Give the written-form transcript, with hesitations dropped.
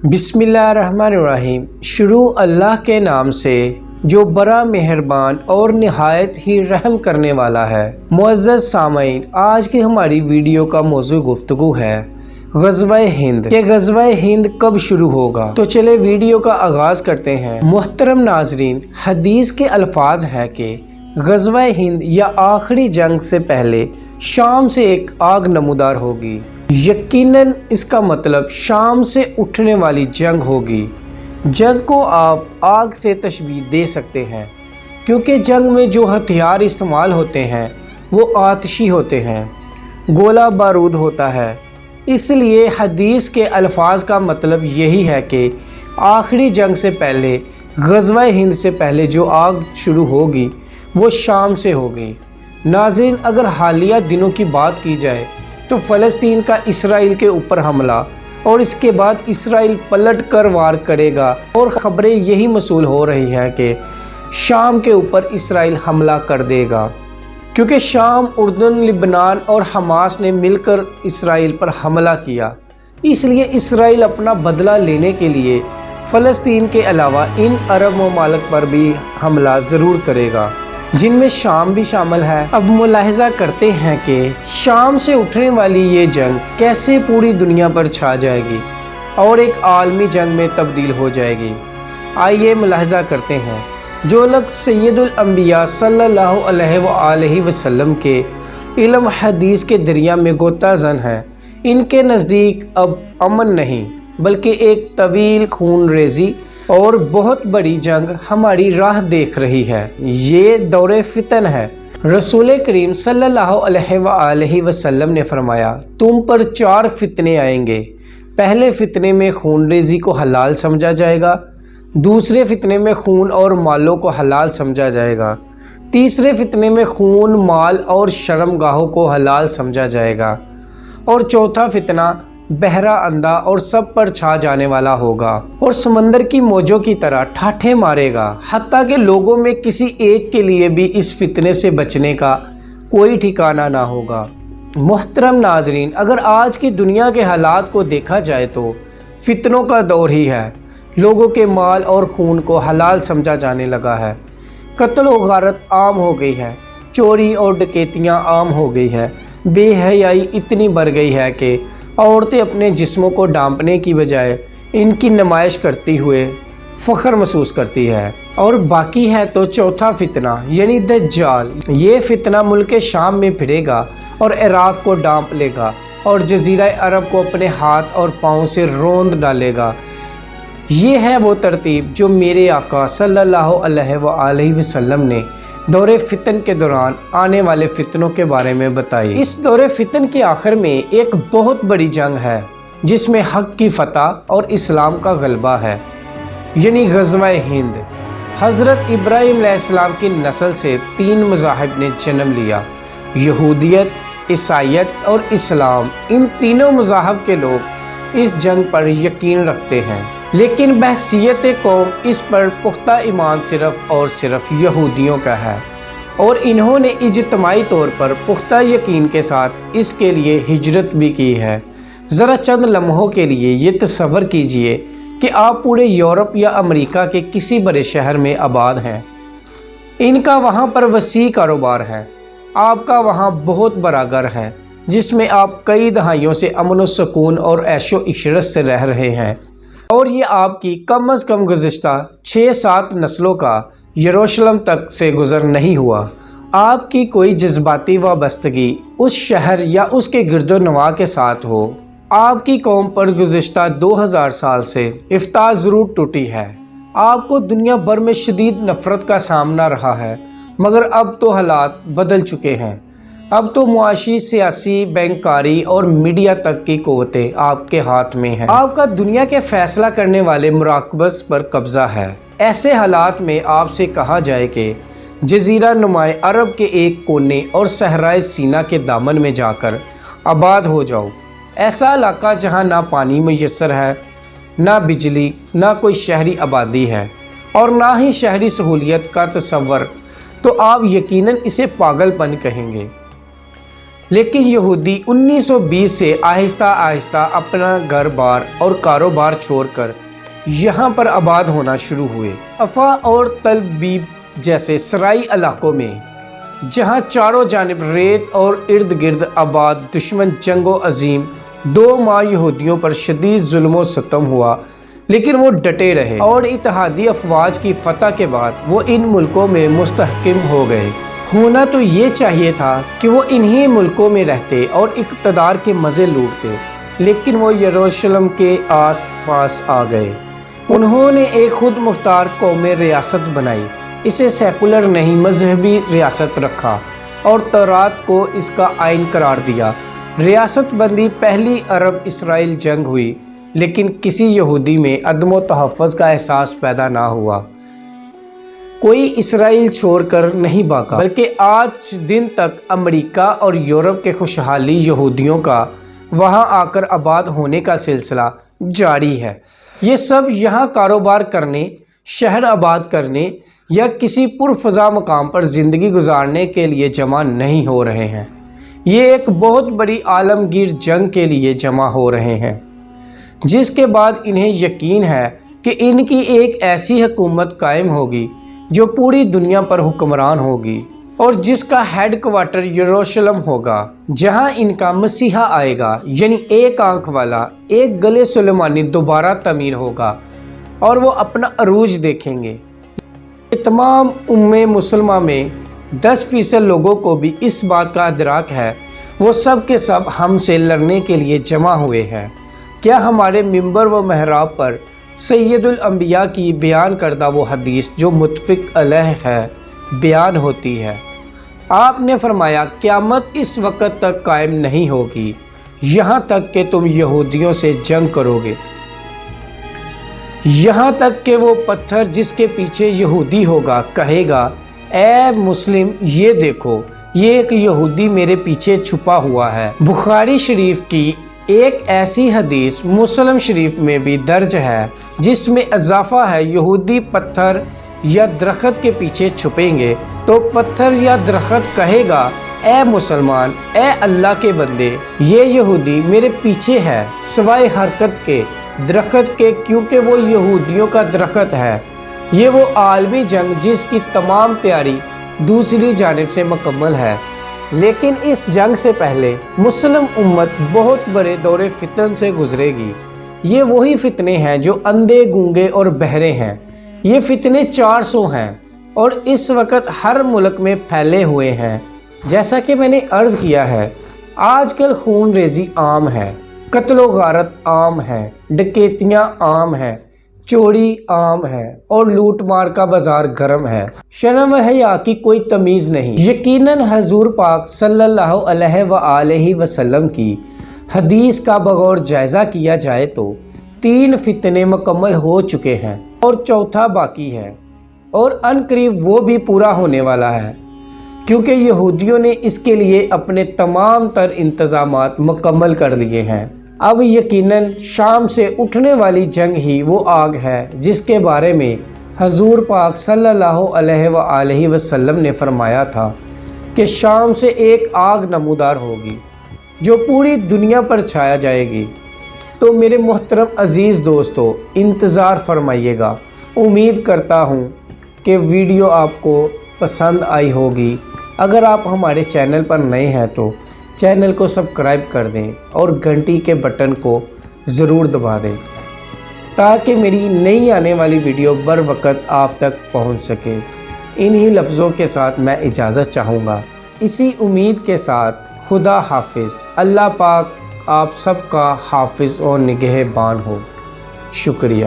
बिस्मिल्लाहिर्रहमानिर्रहीम। शुरू अल्लाह के नाम से जो बड़ा मेहरबान और निहायत ही रहम करने वाला है। मुअज़्ज़ज़ सामईन, आज की हमारी वीडियो का मौजू गुफ्तगू है ग़ज़वा-ए हिंद के ग़ज़वा-ए हिंद कब शुरू होगा। तो चले वीडियो का आगाज़ करते हैं। मुहतरम नाज़रीन, हदीस के अल्फाज है कि ग़ज़वा-ए हिंद या आखिरी जंग से पहले शाम से एक आग नमूदार होगी। यकीनन इसका मतलब शाम से उठने वाली जंग होगी। जंग को आप आग से तशबीह दे सकते हैं, क्योंकि जंग में जो हथियार इस्तेमाल होते हैं वो आतिशी होते हैं, गोला बारूद होता है। इसलिए हदीस के अल्फाज का मतलब यही है कि आखिरी जंग से पहले, ग़ज़वा-ए हिंद से पहले जो आग शुरू होगी वो शाम से होगी। नाज़रीन, अगर हालिया दिनों की बात की जाए तो फ़लस्तीन का इसराइल के ऊपर हमला और इसके बाद इसराइल पलट कर वार करेगा, और ख़बरें यही मसूल हो रही हैं कि शाम के ऊपर इसराइल हमला कर देगा, क्योंकि शाम, उर्दन, लिबनान और हमास ने मिलकर इसराइल पर हमला किया। इसलिए इसराइल अपना बदला लेने के लिए फ़लस्तीन के अलावा इन अरब ममालिक पर भी हमला ज़रूर करेगा, जिनमें शाम भी शामिल है। अब मुलाहिज़ा करते हैं कि शाम से उठने वाली ये जंग कैसे पूरी दुनिया पर छा जाएगी और एक आलमी जंग में तब्दील हो जाएगी। आइए मुलाहिज़ा करते हैं। जो लोग सैयदुल अंबिया सल्लल्लाहु अलैहि वसल्लम के इल्म हदीस के दरिया में गोताज़न हैं, इनके नज़दीक अब अमन नहीं बल्कि एक तवील खून रेज़ी और बहुत बड़ी जंग हमारी राह देख रही है। ये दौरे फितन है। रसूल करीम सल्लल्लाहु अलैहि वसल्लम ने फरमाया, तुम पर 4 फितने आएंगे। पहले फितने में खून रेज़ी को हलाल समझा जाएगा, दूसरे फितने में खून और मालों को हलाल समझा जाएगा, तीसरे फितने में खून, माल और शर्मगाहों को हलाल समझा जाएगा, और चौथा फितना बहरा, अंधा और सब पर छा जाने वाला होगा और समंदर की मौजों की तरह ठाठे मारेगा, हत्ता कि लोगों में किसी एक के लिए भी इस फितने से बचने का कोई ठिकाना ना होगा। मोहतरम नाजरीन, अगर आज की दुनिया के हालात को देखा जाए तो फितनों का दौर ही है। लोगों के माल और खून को हलाल समझा जाने लगा है। कत्ल और गारत आम हो गई है, चोरी और डकैतियाँ आम हो गई है, बेहयाई इतनी बढ़ गई है कि औरतें अपने जिस्मों को ढांपने की बजाय इनकी नुमाइश करती हुए फ़ख्र महसूस करती है। और बाकी है तो चौथा फितना यानी दज्जाल। ये फितना मुल्क शाम में फिरेगा और इराक़ को ढांप लेगा और जज़ीरा अरब को अपने हाथ और पाँव से रौंद डालेगा। ये है वो तरतीब जो मेरे आका सल्लल्लाहु अलैहि वसल्लम ने दौरे फितन के दौरान आने वाले फितनों के बारे में बताई। इस दौरे फितन के आखिर में एक बहुत बड़ी जंग है जिसमें हक की फतह और इस्लाम का गलबा है, यानी ग़ज़वा-ए हिंद। हज़रत इब्राहीम अलैहिस्सलाम की नस्ल से 3 मज़ाहिब ने जन्म लिया, यहूदियत, ईसाईयत और इस्लाम। इन तीनों मज़ाहिब के लोग इस जंग पर यकीन रखते हैं, लेकिन बहसीयत कौम इस पर पुख्ता ईमान सिर्फ़ और सिर्फ यहूदियों का है, और इन्होंने इज्तिमाई तौर पर पुख्ता यकीन के साथ इसके लिए हिजरत भी की है। ज़रा चंद लम्हों के लिए ये तसव्वुर कीजिए कि आप पूरे यूरोप या अमेरिका के किसी बड़े शहर में आबाद हैं। इनका वहाँ पर वसी कारोबार है, आपका वहाँ बहुत बड़ा घर है जिसमें आप कई दहाइयों से अमन व सुकून और ऐशो इशरत से रह रहे हैं, और ये आपकी कम अज़ कम गुज़िश्ता 6-7 नस्लों का यरूशलेम तक से गुज़र नहीं हुआ। आपकी कोई जज्बाती वाबस्तगी उस शहर या उसके गिरदो नवा के साथ हो। आपकी कौम पर गुज़िश्ता 2000 साल से इफ्ताह ज़रूर टूटी है। आपको दुनिया भर में शदीद नफ़रत का सामना रहा है, मगर अब तो हालात बदल चुके हैं। अब तो मुआशी, सियासी, बैंककारी और मीडिया तक की क़ुव्वतें आपके हाथ में हैं। आपका दुनिया के फ़ैसला करने वाले मुराक़बस पर कब्ज़ा है। ऐसे हालात में आपसे कहा जाए कि जज़ीरा नुमाए अरब के एक कोने और सहराए सीना के दामन में जाकर आबाद हो जाओ। ऐसा इलाका जहाँ ना पानी मुयस्सर है, ना बिजली, ना कोई शहरी आबादी है और ना ही शहरी सहूलियत का तसव्वुर, तो आप यकीनन इसे पागलपन कहेंगे। لیکن یہودی 1920 سے آہستہ آہستہ اپنا گھر بار اور کاروبار چھوڑ کر یہاں پر آباد ہونا شروع ہوئے۔ افا اور تل ابیب جیسے سرائی علاقوں میں جہاں چاروں جانب ریت اور ارد گرد آباد دشمن جنگ و عظیم 2 ماہ یہودیوں پر شدید ظلم و ستم ہوا، لیکن وہ ڈٹے رہے اور اتحادی افواج کی فتح کے بعد وہ ان ملکوں میں مستحکم ہو گئے۔ ہونا تو یہ چاہیے تھا کہ وہ انہی ملکوں میں رہتے اور اقتدار کے مزے لوٹتے، لیکن وہ یروشلم کے آس پاس آ گئے۔ انہوں نے ایک خود مختار قومی ریاست بنائی، اسے سیکولر نہیں مذہبی ریاست رکھا اور تورات کو اس کا آئین قرار دیا۔ ریاست بندی پہلی عرب اسرائیل جنگ ہوئی، لیکن کسی یہودی میں عدم و تحفظ کا احساس پیدا نہ ہوا۔ کوئی اسرائیل چھوڑ کر نہیں بھاگا، بلکہ آج دن تک امریکہ اور یورپ کے خوشحالی یہودیوں کا وہاں آ کر آباد ہونے کا سلسلہ جاری ہے۔ یہ سب یہاں کاروبار کرنے، شہر آباد کرنے یا کسی پرفضا مقام پر زندگی گزارنے کے لیے جمع نہیں ہو رہے ہیں، یہ ایک بہت بڑی عالمگیر جنگ کے لیے جمع ہو رہے ہیں، جس کے بعد انہیں یقین ہے کہ ان کی ایک ایسی حکومت قائم ہوگی جو پوری دنیا پر حکمران ہوگی اور جس کا ہیڈ کوارٹر یروشلم ہوگا، جہاں ان کا مسیحا آئے گا، یعنی ایک آنکھ والا، ایک گلے سلیمانی دوبارہ تعمیر ہوگا اور وہ اپنا عروج دیکھیں گے۔ تمام امت مسلمہ میں 10% لوگوں کو بھی اس بات کا ادراک ہے، وہ سب کے سب ہم سے لڑنے کے لیے جمع ہوئے ہیں۔ کیا ہمارے ممبر و محراب پر سید الانبیاء کی بیان کردہ وہ حدیث جو متفق علیہ ہے بیان ہوتی ہے؟ آپ نے فرمایا قیامت اس وقت تک قائم نہیں ہوگی یہاں تک کہ تم یہودیوں سے جنگ کرو گے، یہاں تک کہ وہ پتھر جس کے پیچھے یہودی ہوگا کہے گا اے مسلم یہ دیکھو یہ ایک یہودی میرے پیچھے چھپا ہوا ہے۔ بخاری شریف کی ایک ایسی حدیث مسلم شریف میں بھی درج ہے جس میں اضافہ ہے یہودی پتھر یا درخت کے پیچھے چھپیں گے تو پتھر یا درخت کہے گا اے مسلمان، اے اللہ کے بندے، یہ یہودی میرے پیچھے ہے سوائے حرکت کے درخت کے، کیونکہ وہ یہودیوں کا درخت ہے۔ یہ وہ عالمی جنگ جس کی تمام تیاری دوسری جانب سے مکمل ہے، لیکن اس جنگ سے پہلے مسلم امت بہت بڑے دور فتن سے گزرے گی۔ یہ وہی فتنے ہیں جو اندھے، گونگے اور بہرے ہیں۔ یہ فتنے 400 ہیں اور اس وقت ہر ملک میں پھیلے ہوئے ہیں۔ جیسا کہ میں نے عرض کیا ہے، آج کل خون ریزی عام ہے، قتل و غارت عام ہے، ڈکیتیاں عام ہیں، چوری عام ہے اور لوٹ مار کا بازار گرم ہے۔ شرم و حیا کی کوئی تمیز نہیں۔ یقیناً حضور پاک صلی اللہ علیہ وآلہ وسلم کی حدیث کا بغور جائزہ کیا جائے تو 3 فتنے مکمل ہو چکے ہیں اور 4تھا باقی ہے، اور ان قریب وہ بھی پورا ہونے والا ہے، کیونکہ یہودیوں نے اس کے لیے اپنے تمام تر انتظامات مکمل کر لیے ہیں۔ اب یقیناً شام سے اٹھنے والی جنگ ہی وہ آگ ہے جس کے بارے میں حضور پاک صلی اللہ علیہ وآلہ وسلم نے فرمایا تھا کہ شام سے ایک آگ نمودار ہوگی جو پوری دنیا پر چھایا جائے گی۔ تو میرے محترم عزیز دوستو، انتظار فرمائیے گا۔ امید کرتا ہوں کہ ویڈیو آپ کو پسند آئی ہوگی۔ اگر آپ ہمارے چینل پر نئے ہیں تو چینل کو سبسکرائب کر دیں اور گھنٹی کے بٹن کو ضرور دبا دیں تاکہ میری نئی آنے والی ویڈیو بر وقت آپ تک پہنچ سکے۔ انہی لفظوں کے ساتھ میں اجازت چاہوں گا۔ اسی امید کے ساتھ خدا حافظ۔ اللہ پاک آپ سب کا حافظ اور نگہبان ہو۔ شکریہ۔